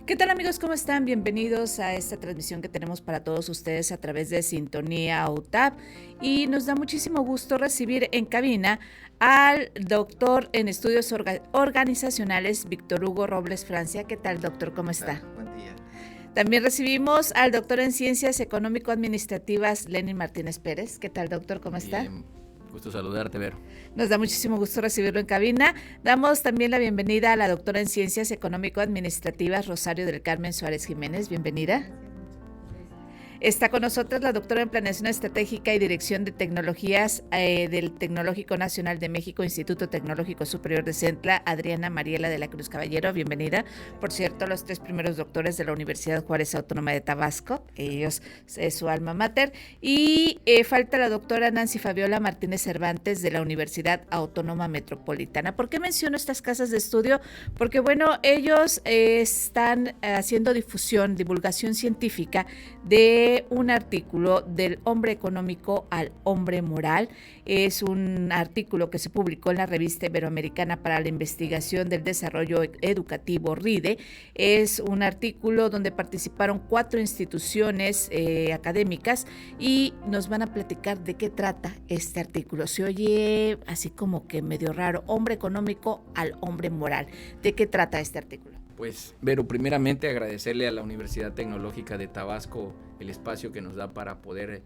¿Qué tal, amigos? ¿Cómo están? Bienvenidos a esta transmisión que tenemos para todos ustedes a través de Sintonía UTAP, y nos da muchísimo gusto recibir en cabina al doctor en estudios organizacionales Víctor Hugo Robles Francia. ¿Qué tal, doctor? ¿Cómo está? Buen día. También recibimos al doctor en ciencias económico-administrativas Lenin Martínez Pérez. ¿Qué tal, doctor? ¿Cómo está? Bien, gusto saludarte, Vero. Nos da muchísimo gusto recibirlo en cabina. Damos también la bienvenida a la doctora en Ciencias Económico-Administrativas Rosario del Carmen Suárez Jiménez. Bienvenida. Está con nosotros la doctora en Planeación Estratégica y Dirección de Tecnologías del Tecnológico Nacional de México, Instituto Tecnológico Superior de Centla, Adriana Mariela de la Cruz Caballero. Bienvenida. Por cierto, los 3 primeros doctores de la Universidad Juárez Autónoma de Tabasco, ellos es su alma mater. Y falta la doctora Nancy Fabiola Martínez Cervantes de la Universidad Autónoma Metropolitana. ¿Por qué menciono estas casas de estudio? Porque, bueno, ellos están haciendo divulgación científica de un artículo del hombre económico al hombre moral. Es un artículo que se publicó en la revista Iberoamericana para la Investigación del Desarrollo Educativo, RIDE. Es un artículo donde participaron 4 instituciones académicas y nos van a platicar de qué trata este artículo. Se oye así como que medio raro, hombre económico al hombre moral. ¿De qué trata este artículo? Pues, Vero, primeramente agradecerle a la Universidad Tecnológica de Tabasco el espacio que nos da para poder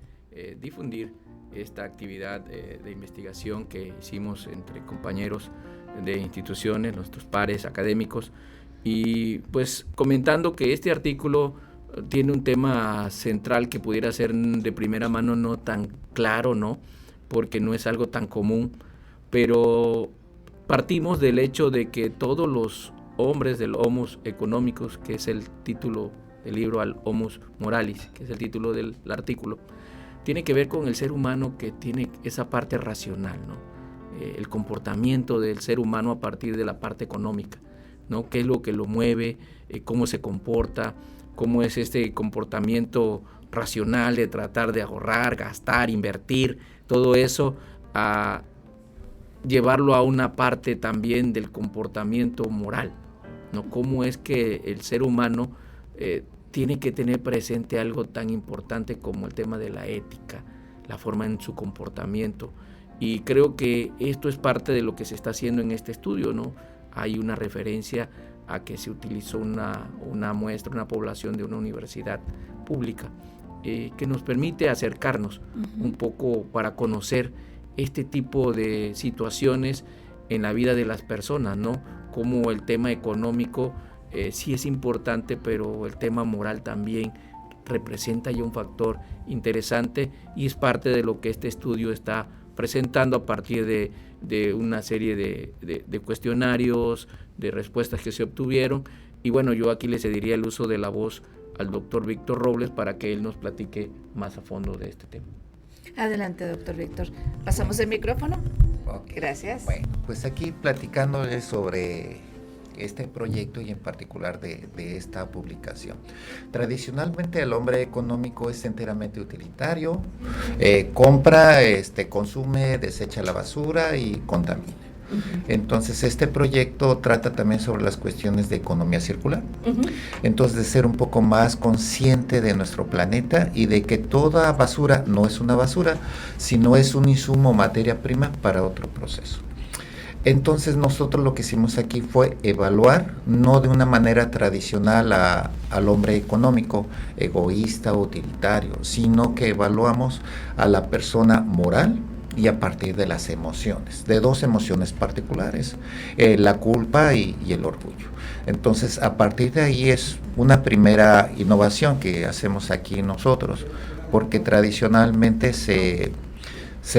difundir esta actividad de investigación que hicimos entre compañeros de instituciones, nuestros pares académicos, y pues comentando que este artículo tiene un tema central que pudiera ser de primera mano no tan claro, ¿no? Porque no es algo tan común, pero partimos del hecho de que todos los hombres del Homus Economicus, que es el título del libro, al Homus Moralis, que es el título del artículo, tiene que ver con el ser humano que tiene esa parte racional, ¿no? El comportamiento del ser humano a partir de la parte económica, ¿no? ¿Qué es lo que lo mueve? ¿Cómo se comporta? ¿Cómo es este comportamiento racional de tratar de ahorrar, gastar, invertir? Todo eso a llevarlo a una parte también del comportamiento moral, ¿no? Cómo es que el ser humano tiene que tener presente algo tan importante como el tema de la ética, la forma en su comportamiento. Y creo que esto es parte de lo que se está haciendo en este estudio, ¿no? Hay una referencia a que se utilizó una muestra, una población de una universidad pública, que nos permite acercarnos un poco para conocer este tipo de situaciones en la vida de las personas, ¿no? Como el tema económico sí es importante, pero el tema moral también representa ya un factor interesante y es parte de lo que este estudio está presentando a partir de una serie de cuestionarios, de respuestas que se obtuvieron. Y bueno, yo aquí le cedería el uso de la voz al doctor Víctor Robles para que él nos platique más a fondo de este tema. Adelante, doctor Víctor. ¿Pasamos el micrófono? Okay. Gracias. Bueno, pues aquí platicándoles sobre este proyecto y en particular de esta publicación. Tradicionalmente el hombre económico es enteramente utilitario, compra, consume, desecha la basura y contamina. Entonces este proyecto trata también sobre las cuestiones de economía circular, entonces de ser un poco más consciente de nuestro planeta y de que toda basura no es una basura, sino es un insumo, materia prima para otro proceso. Entonces nosotros lo que hicimos aquí fue evaluar, no de una manera tradicional al hombre económico, egoísta, utilitario, sino que evaluamos a la persona moral y a partir de las emociones, de 2 emociones particulares, la culpa y el orgullo. Entonces, a partir de ahí es una primera innovación que hacemos aquí nosotros, porque tradicionalmente se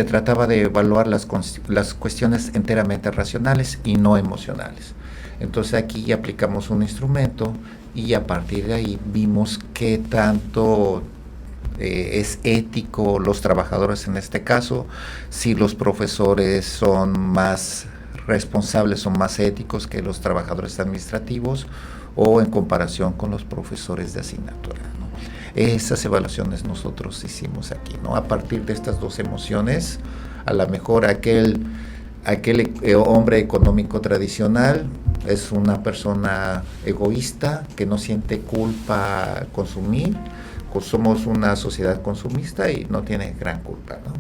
trataba de evaluar las cuestiones enteramente racionales y no emocionales. Entonces, aquí aplicamos un instrumento y a partir de ahí vimos qué tanto es ético los trabajadores en este caso, si los profesores son más responsables, son más éticos que los trabajadores administrativos o en comparación con los profesores de asignatura, ¿no? Esas evaluaciones nosotros hicimos aquí, ¿no? A partir de estas 2 emociones, a lo mejor aquel hombre económico tradicional es una persona egoísta que no siente culpa al consumir. Somos una sociedad consumista y no tiene gran culpa, ¿no?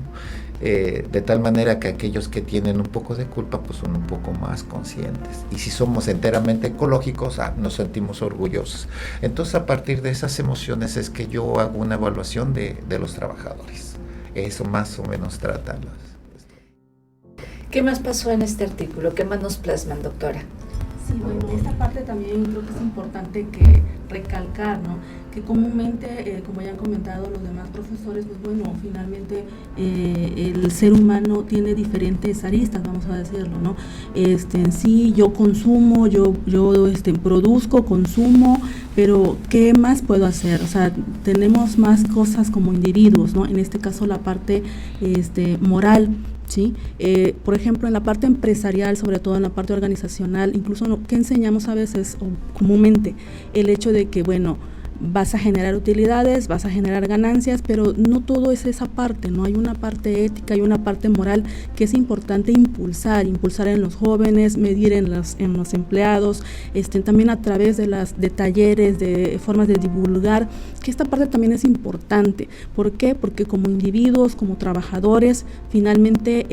De tal manera que aquellos que tienen un poco de culpa pues son un poco más conscientes, y si somos enteramente ecológicos nos sentimos orgullosos. Entonces, a partir de esas emociones es que yo hago una evaluación de los trabajadores. Eso más o menos trata ¿Qué más pasó en este artículo? ¿Qué más nos plasman, doctora? Sí, bueno, esta parte también creo que es importante que recalcar, ¿no? Que comúnmente, como ya han comentado los demás profesores, pues bueno, finalmente el ser humano tiene diferentes aristas, vamos a decirlo, ¿no? En sí, yo consumo, yo produzco, consumo, pero ¿qué más puedo hacer? O sea, tenemos más cosas como individuos, ¿no? En este caso la parte moral. ¿Sí? Por ejemplo, en la parte empresarial, sobre todo en la parte organizacional, incluso ¿qué enseñamos a veces o comúnmente? El hecho de que, bueno, vas a generar utilidades, vas a generar ganancias, pero no todo es esa parte, ¿no? Hay una parte ética, hay una parte moral que es importante impulsar en los jóvenes, medir en los empleados, también a través de talleres, de formas de divulgar, que esta parte también es importante. ¿Por qué? Porque como individuos, como trabajadores, finalmente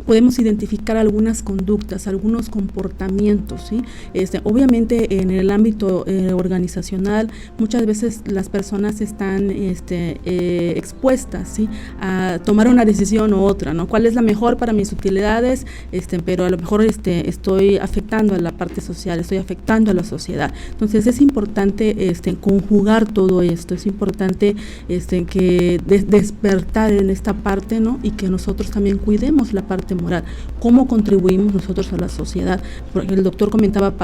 podemos identificar algunas conductas, algunos comportamientos, ¿sí? Obviamente en el ámbito organizacional muchas veces las personas están expuestas, ¿sí? A tomar una decisión u otra, ¿no? ¿Cuál es la mejor para mis utilidades? Pero a lo mejor estoy afectando a la parte social, estoy afectando a la sociedad. Entonces es importante conjugar todo esto, es importante que despertar en esta parte, ¿no? Y que nosotros también cuidemos la parte moral, cómo contribuimos nosotros a la sociedad. Porque el doctor comentaba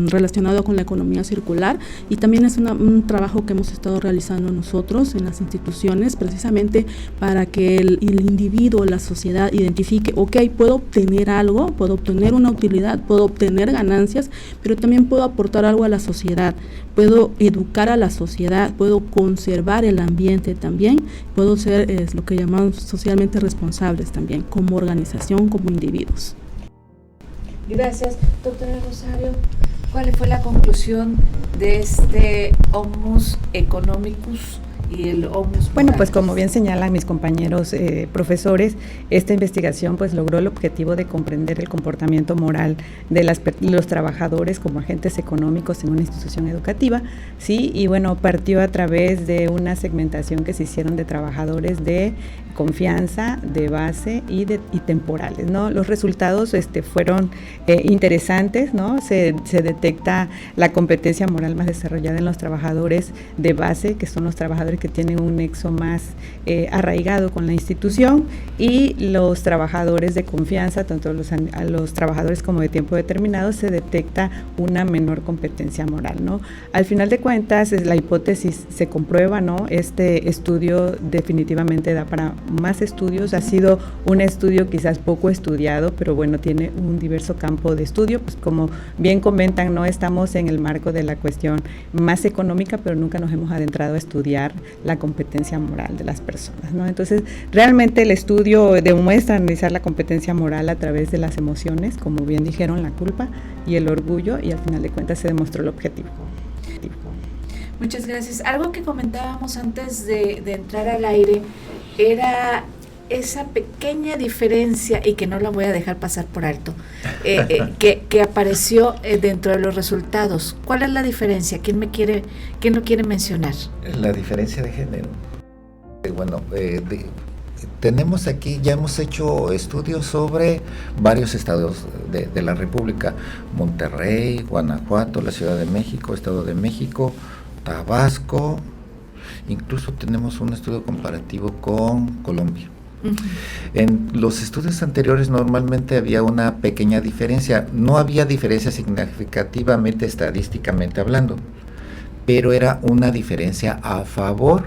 relacionado con la economía circular, y también es un trabajo que hemos estado realizando nosotros en las instituciones, precisamente para que el individuo, la sociedad identifique, ok, puedo obtener algo, puedo obtener una utilidad, puedo obtener ganancias, pero también puedo aportar algo a la sociedad, puedo educar a la sociedad, puedo conservar el ambiente también, puedo ser lo que llamamos socialmente responsables también, como organización, como individuos. Gracias, doctora Rosario. ¿Cuál fue la conclusión de este Homus Economicus y el Homus? Bueno, pues como bien señalan mis compañeros profesores, esta investigación pues logró el objetivo de comprender el comportamiento moral de los trabajadores como agentes económicos en una institución educativa, ¿sí? Y bueno, partió a través de una segmentación que se hicieron de trabajadores de confianza, de base y temporales, ¿no? Los resultados fueron interesantes, ¿no? Se detecta la competencia moral más desarrollada en los trabajadores de base, que son los trabajadores que tienen un nexo más arraigado con la institución, y los trabajadores de confianza, tanto a los trabajadores como de tiempo determinado, se detecta una menor competencia moral, ¿no? Al final de cuentas, la hipótesis se comprueba, ¿no? Este estudio definitivamente da para más estudios. Ha sido un estudio quizás poco estudiado, pero bueno, tiene un diverso campo de estudio, pues como bien comentan, no estamos en el marco de la cuestión más económica, pero nunca nos hemos adentrado a estudiar la competencia moral de las personas, ¿no? Entonces, realmente el estudio demuestra analizar la competencia moral a través de las emociones, como bien dijeron, la culpa y el orgullo, y al final de cuentas se demostró el objetivo. Muchas gracias. Algo que comentábamos antes de entrar al aire era esa pequeña diferencia, y que no la voy a dejar pasar por alto, que apareció dentro de los resultados. ¿Cuál es la diferencia? ¿Quién lo quiere mencionar? La diferencia de género. Bueno, tenemos aquí, ya hemos hecho estudios sobre varios estados de la República: Monterrey, Guanajuato, la Ciudad de México, Estado de México, Tabasco, incluso tenemos un estudio comparativo con Colombia. En los estudios anteriores normalmente había una pequeña diferencia, no había diferencia significativamente estadísticamente hablando, pero era una diferencia a favor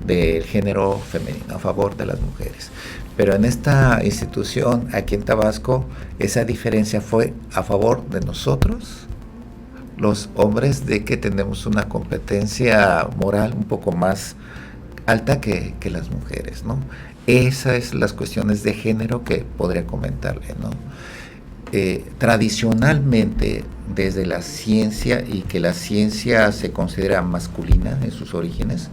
del género femenino, a favor de las mujeres. Pero en esta institución, aquí en Tabasco, esa diferencia fue a favor de nosotros, los hombres, de que tenemos una competencia moral un poco más alta que las mujeres, ¿no? Esas son las cuestiones de género que podría comentarle, ¿no? tradicionalmente desde la ciencia, y que la ciencia se considera masculina en sus orígenes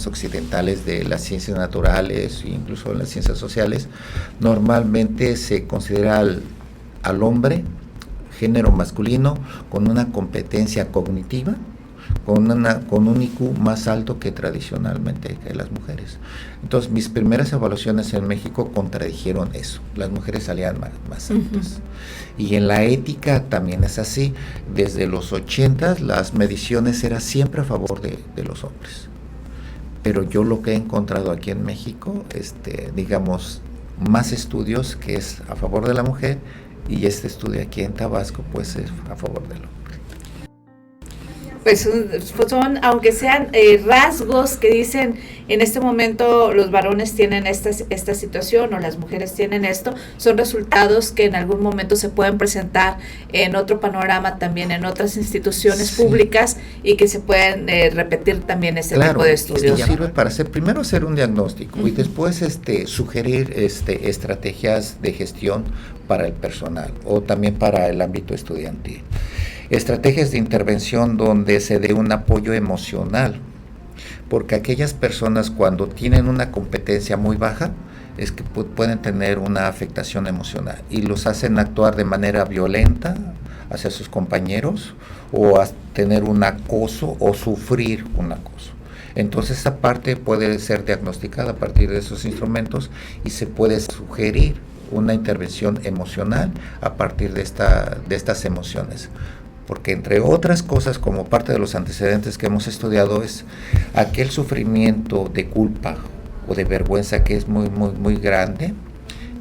occidentales de las ciencias naturales e incluso en las ciencias sociales, normalmente se considera al hombre género masculino con una competencia cognitiva, con un IQ más alto que tradicionalmente que las mujeres. Entonces mis primeras evaluaciones en México contradijeron eso, las mujeres salían más altas. Y en la ética también es así, desde los 80 las mediciones eran siempre a favor de los hombres. Pero yo lo que he encontrado aquí en México, digamos, más estudios que es a favor de la mujer, y este estudio aquí en Tabasco pues es a favor del hombre. Pues son, aunque sean rasgos que dicen en este momento los varones tienen esta situación o las mujeres tienen esto, son resultados que en algún momento se pueden presentar en otro panorama también en otras instituciones públicas y que se pueden repetir también ese tipo de estudios. Y sirve para primero hacer un diagnóstico y después sugerir estrategias de gestión para el personal o también para el ámbito estudiantil. Estrategias de intervención donde se dé un apoyo emocional, porque aquellas personas cuando tienen una competencia muy baja es que pueden tener una afectación emocional y los hacen actuar de manera violenta hacia sus compañeros o a tener un acoso o sufrir un acoso. Entonces esa parte puede ser diagnosticada a partir de esos instrumentos y se puede sugerir una intervención emocional a partir de estas emociones. Porque entre otras cosas, como parte de los antecedentes que hemos estudiado, es aquel sufrimiento de culpa o de vergüenza que es muy grande,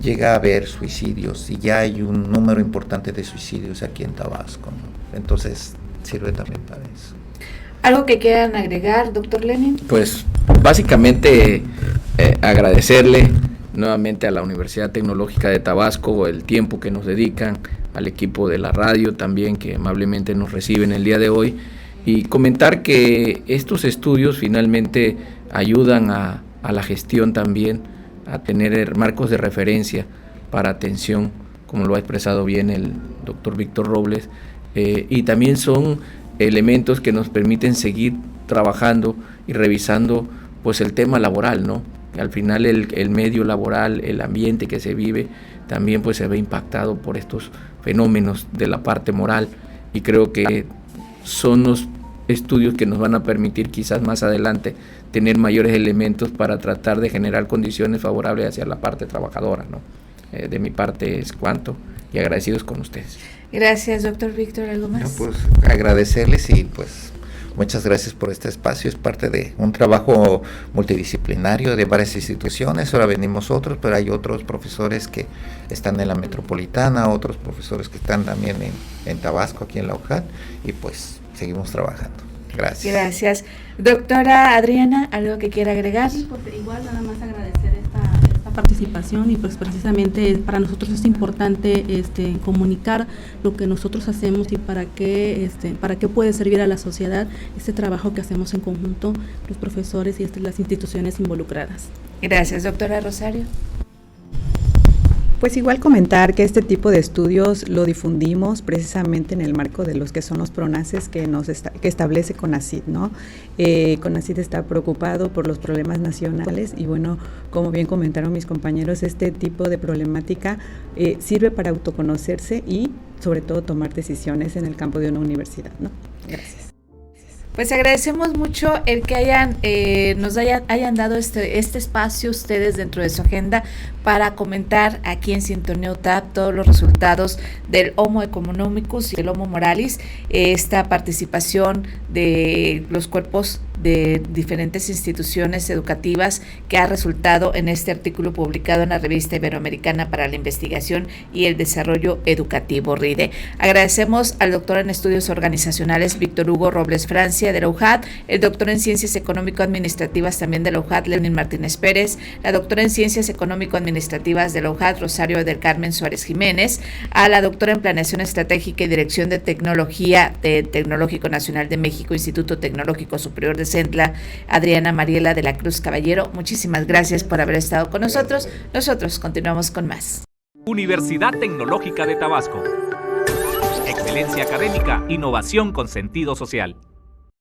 llega a haber suicidios y ya hay un número importante de suicidios aquí en Tabasco, ¿no? Entonces sirve también para eso. ¿Algo que quieran agregar, doctor Lenin? Pues básicamente agradecerle nuevamente a la Universidad Tecnológica de Tabasco el tiempo que nos dedican, al equipo de la radio también que amablemente nos reciben el día de hoy, y comentar que estos estudios finalmente ayudan a la gestión también, a tener marcos de referencia para atención, como lo ha expresado bien el doctor Víctor Robles, y también son elementos que nos permiten seguir trabajando y revisando pues el tema laboral, ¿no? Al final el medio laboral, el ambiente que se vive, también pues se ve impactado por estos fenómenos de la parte moral, y creo que son los estudios que nos van a permitir quizás más adelante tener mayores elementos para tratar de generar condiciones favorables hacia la parte trabajadora, ¿no? De mi parte es cuanto, y agradecidos con ustedes. Gracias, doctor Víctor. ¿Algo más? No, pues agradecerles y pues muchas gracias por este espacio. Es parte de un trabajo multidisciplinario de varias instituciones. Ahora venimos otros, pero hay otros profesores que están en la metropolitana, otros profesores que están también en Tabasco, aquí en la UJAT, y pues seguimos trabajando. Gracias. Gracias. Doctora Adriana, ¿algo que quiera agregar? Sí, pues igual nada más agradecer esta participación, y pues precisamente para nosotros es importante comunicar lo que nosotros hacemos y para qué puede servir a la sociedad este trabajo que hacemos en conjunto los profesores y las instituciones involucradas. Gracias, doctora Rosario. Pues igual comentar que este tipo de estudios lo difundimos precisamente en el marco de los que son los PRONACES que establece CONACYT, ¿no? CONACYT está preocupado por los problemas nacionales y bueno, como bien comentaron mis compañeros, este tipo de problemática sirve para autoconocerse y sobre todo tomar decisiones en el campo de una universidad, ¿no? Gracias. Pues agradecemos mucho el que nos hayan dado este espacio ustedes dentro de su agenda para comentar aquí en Sintonía UTAP todos los resultados del Homo economicus y el Homo moralis, esta participación de los cuerpos de diferentes instituciones educativas que ha resultado en este artículo publicado en la Revista Iberoamericana para la Investigación y el Desarrollo Educativo, RIDE. Agradecemos al doctor en Estudios Organizacionales Víctor Hugo Robles Francia de la UJAT, el doctor en Ciencias Económico-Administrativas también de la UJAT, Lenin Martínez Pérez, la doctora en Ciencias Económico-Administrativas de la UJAT, Rosario del Carmen Suárez Jiménez, a la doctora en Planeación Estratégica y Dirección de Tecnología del Tecnológico Nacional de México, Instituto Tecnológico Superior de Centla, Adriana Mariela de la Cruz Caballero. Muchísimas gracias por haber estado con nosotros. Nosotros continuamos con más. Universidad Tecnológica de Tabasco. Excelencia académica, innovación con sentido social.